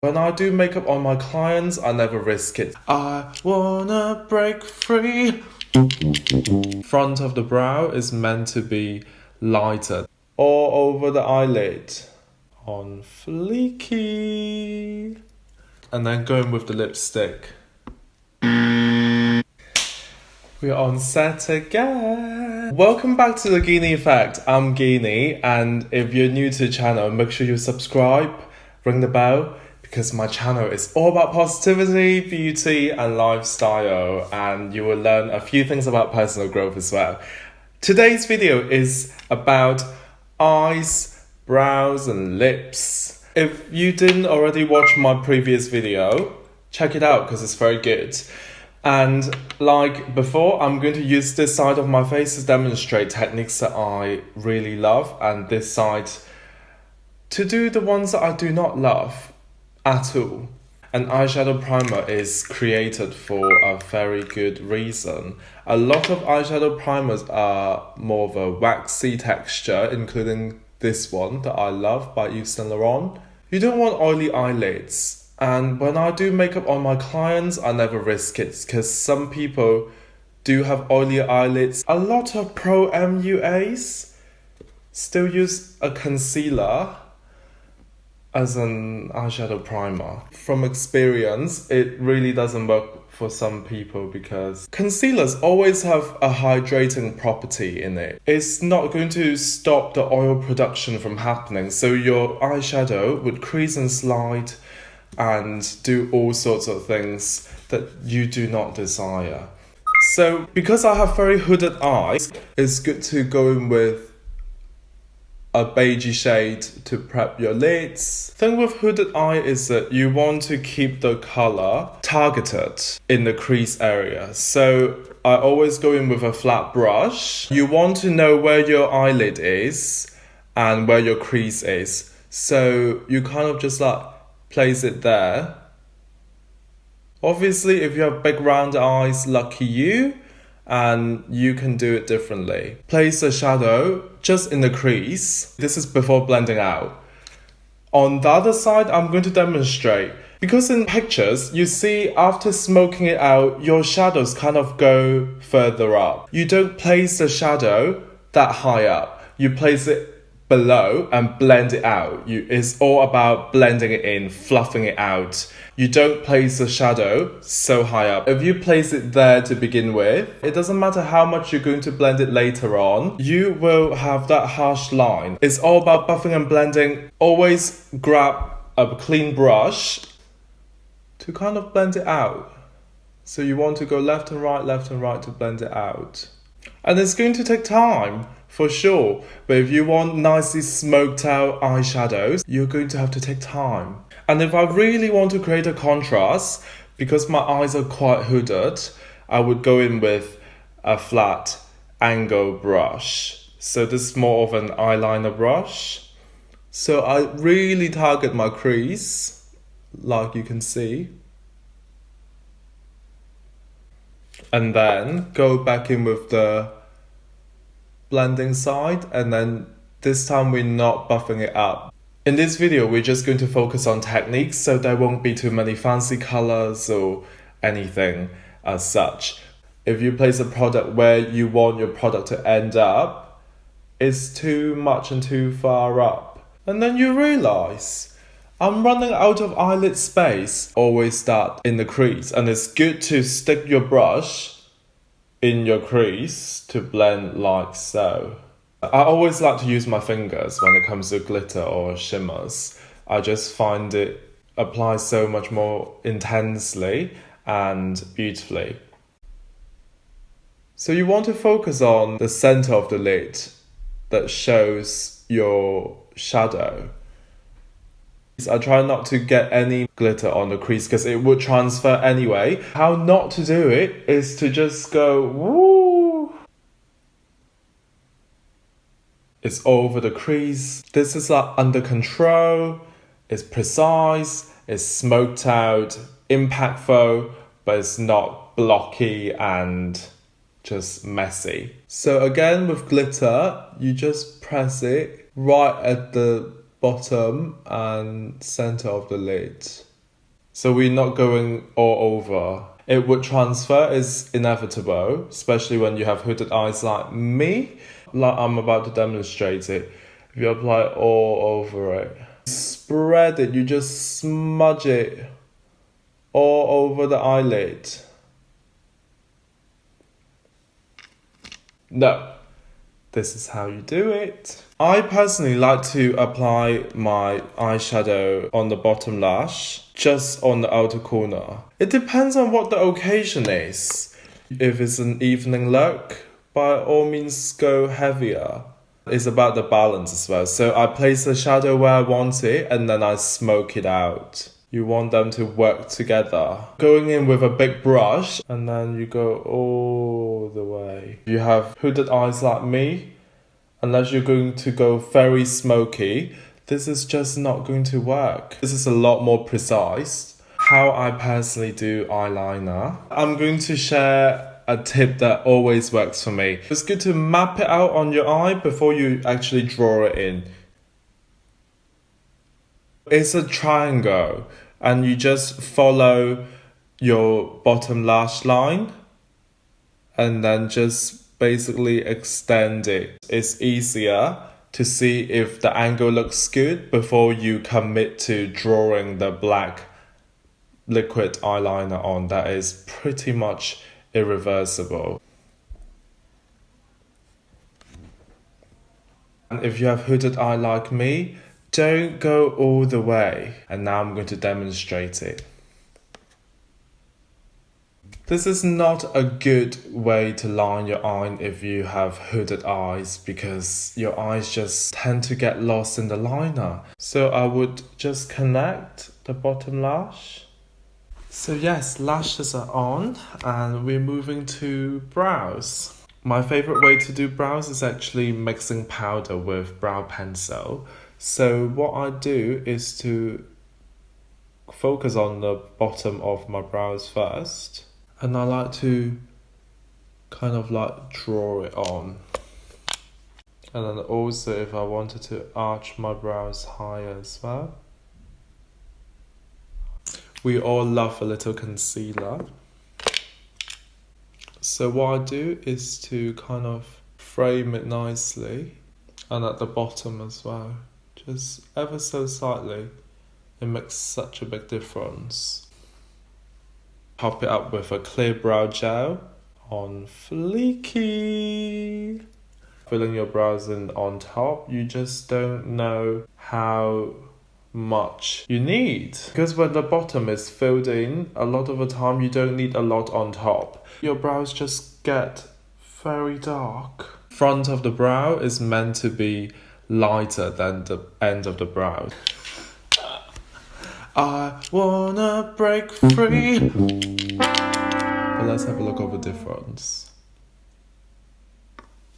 When I do makeup on my clients, I never risk it. I wanna break free. Front of the brow is meant to be lighter. All over the eyelid. On fleeky. And then going with the lipstick. We're on set again. Welcome back to the Ghini Effect. I'm Ghini, and if you're new to the channel, make sure you subscribe, ring the bell, because my channel is all about positivity, beauty, and lifestyle, and you will learn a few things about personal growth as well. Today's video is about eyes, brows, and lips. If you didn't already watch my previous video, check it out because it's very good. And like before, I'm going to use this side of my face to demonstrate techniques that I really love, and this side to do the ones that I do not love at all. An eyeshadow primer is created for a very good reason. A lot of eyeshadow primers are more of a waxy texture, including this one that I love by Yves Saint Laurent. You don't want oily eyelids. And when I do makeup on my clients, I never risk it because some people do have oily eyelids. A lot of pro MUAs still use a concealer as an eyeshadow primer. From experience, it really doesn't work for some people because concealers always have a hydrating property in it. It's not going to stop the oil production from happening, so your eyeshadow would crease and slide and do all sorts of things that you do not desire. So because I have very hooded eyes, it's good to go in with a beigey shade to prep your lids. Thing with hooded eye is that you want to keep the color targeted in the crease area. So I always go in with a flat brush. You want to know where your eyelid is and where your crease is. So you kind of just like place it there. Obviously, if you have big round eyes, lucky you, and you can do it differently. Place a shadow just in the crease. This is before blending out. On the other side, I'm going to demonstrate. Because in pictures, you see after smoking it out, your shadows kind of go further up. You don't place the shadow that high up. You place it below and blend it out. It's all about blending it in, fluffing it out. You don't place the shadow so high up. If you place it there to begin with, it doesn't matter how much you're going to blend it later on, you will have that harsh line. It's all about buffing and blending. Always grab a clean brush to kind of blend it out. So you want to go left and right to blend it out. And it's going to take time, for sure, but if you want nicely smoked out eyeshadows, you're going to have to take time. And if I really want to create a contrast, because my eyes are quite hooded, I would go in with a flat angle brush. So this is more of an eyeliner brush. So I really target my crease, like you can see. And then go back in with the blending side, and then this time we're not buffing it up. In this video, we're just going to focus on techniques, so there won't be too many fancy colors or anything as such. If you place a product where you want your product to end up, it's too much and too far up. And then you realize, I'm running out of eyelid space. Always start in the crease, and it's good to stick your brush in your crease to blend like so. I always like to use my fingers when it comes to glitter or shimmers. I just find it applies so much more intensely and beautifully. So you want to focus on the center of the lid that shows your shadow. I try not to get any glitter on the crease because it would transfer anyway. How not to do it is to just go woo. It's over the crease. This is like under control. It's precise. It's smoked out, impactful, but it's not blocky and just messy. So again with glitter, you just press it right at the bottom and center of the lid. So we're not going all over. It would transfer is inevitable, especially when you have hooded eyes like me. Like I'm about to demonstrate it. If you apply all over it, spread it, you just smudge it all over the eyelid. No, this is how you do it. I personally like to apply my eyeshadow on the bottom lash, just on the outer corner. It depends on what the occasion is. If it's an evening look, by all means go heavier. It's about the balance as well. So I place the shadow where I want it and then I smoke it out. You want them to work together. Going in with a big brush and then you go all the way. You have hooded eyes like me. Unless you're going to go very smoky, this is just not going to work. This is a lot more precise. How I personally do eyeliner. I'm going to share a tip that always works for me. It's good to map it out on your eye before you actually draw it in. It's a triangle and you just follow your bottom lash line and then just basically extend it. It's easier to see if the angle looks good before you commit to drawing the black liquid eyeliner on. That is pretty much irreversible. And if you have hooded eye like me, don't go all the way. And now I'm going to demonstrate it. This is not a good way to line your eye if you have hooded eyes because your eyes just tend to get lost in the liner. So I would just connect the bottom lash. So yes, lashes are on and we're moving to brows. My favorite way to do brows is actually mixing powder with brow pencil. So what I do is to focus on the bottom of my brows first. And I like to kind of like draw it on. And then also if I wanted to arch my brows higher as well. We all love a little concealer. So what I do is to kind of frame it nicely. And at the bottom as well. Just ever so slightly. It makes such a big difference. Top it up with a clear brow gel on fleeky. Filling your brows in on top, you just don't know how much you need. Because when the bottom is filled in, a lot of the time you don't need a lot on top. Your brows just get very dark. Front of the brow is meant to be lighter than the end of the brow. I wanna break free. But let's have a look at the difference.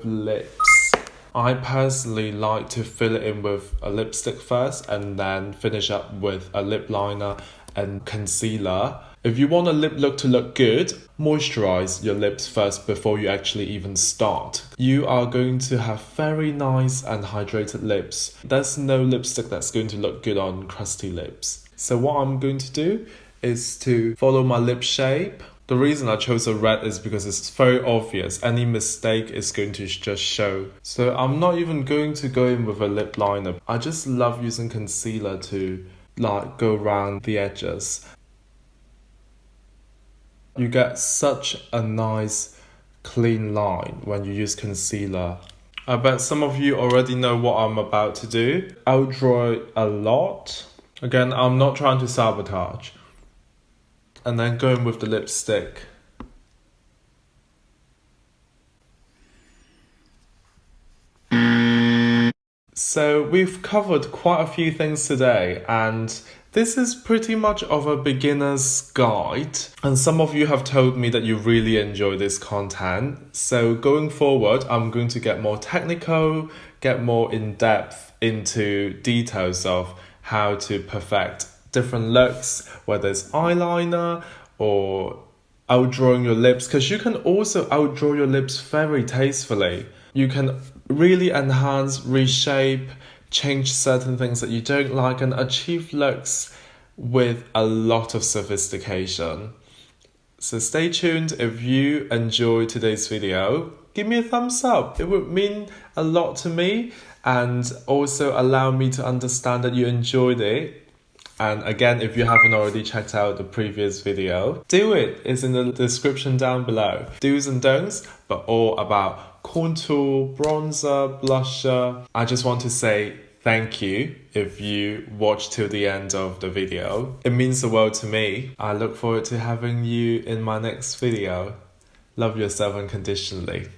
Lips. I personally like to fill it in with a lipstick first and then finish up with a lip liner and concealer. If you want a lip look to look good, moisturize your lips first before you actually even start. You are going to have very nice and hydrated lips. There's no lipstick that's going to look good on crusty lips. So what I'm going to do is to follow my lip shape. The reason I chose a red is because it's very obvious. Any mistake is going to just show. So I'm not even going to go in with a lip liner. I just love using concealer to like go around the edges. You get such a nice clean line when you use concealer. I bet some of you already know what I'm about to do. I'll draw a lot. Again, I'm not trying to sabotage. And then going with the lipstick. So we've covered quite a few things today and this is pretty much of a beginner's guide. And some of you have told me that you really enjoy this content. So going forward, I'm going to get more technical, get more in-depth into details of how to perfect different looks, whether it's eyeliner or outdrawing your lips, because you can also outdraw your lips very tastefully. You can really enhance, reshape, change certain things that you don't like and achieve looks with a lot of sophistication. So stay tuned. If you enjoyed today's video, give me a thumbs up. It would mean a lot to me and also allow me to understand that you enjoyed it. And again, if you haven't already checked out the previous video, do it. It's in the description down below. Do's and don'ts, but all about contour, bronzer, blusher. I just want to say thank you if you watched till the end of the video. It means the world to me. I look forward to having you in my next video. Love yourself unconditionally.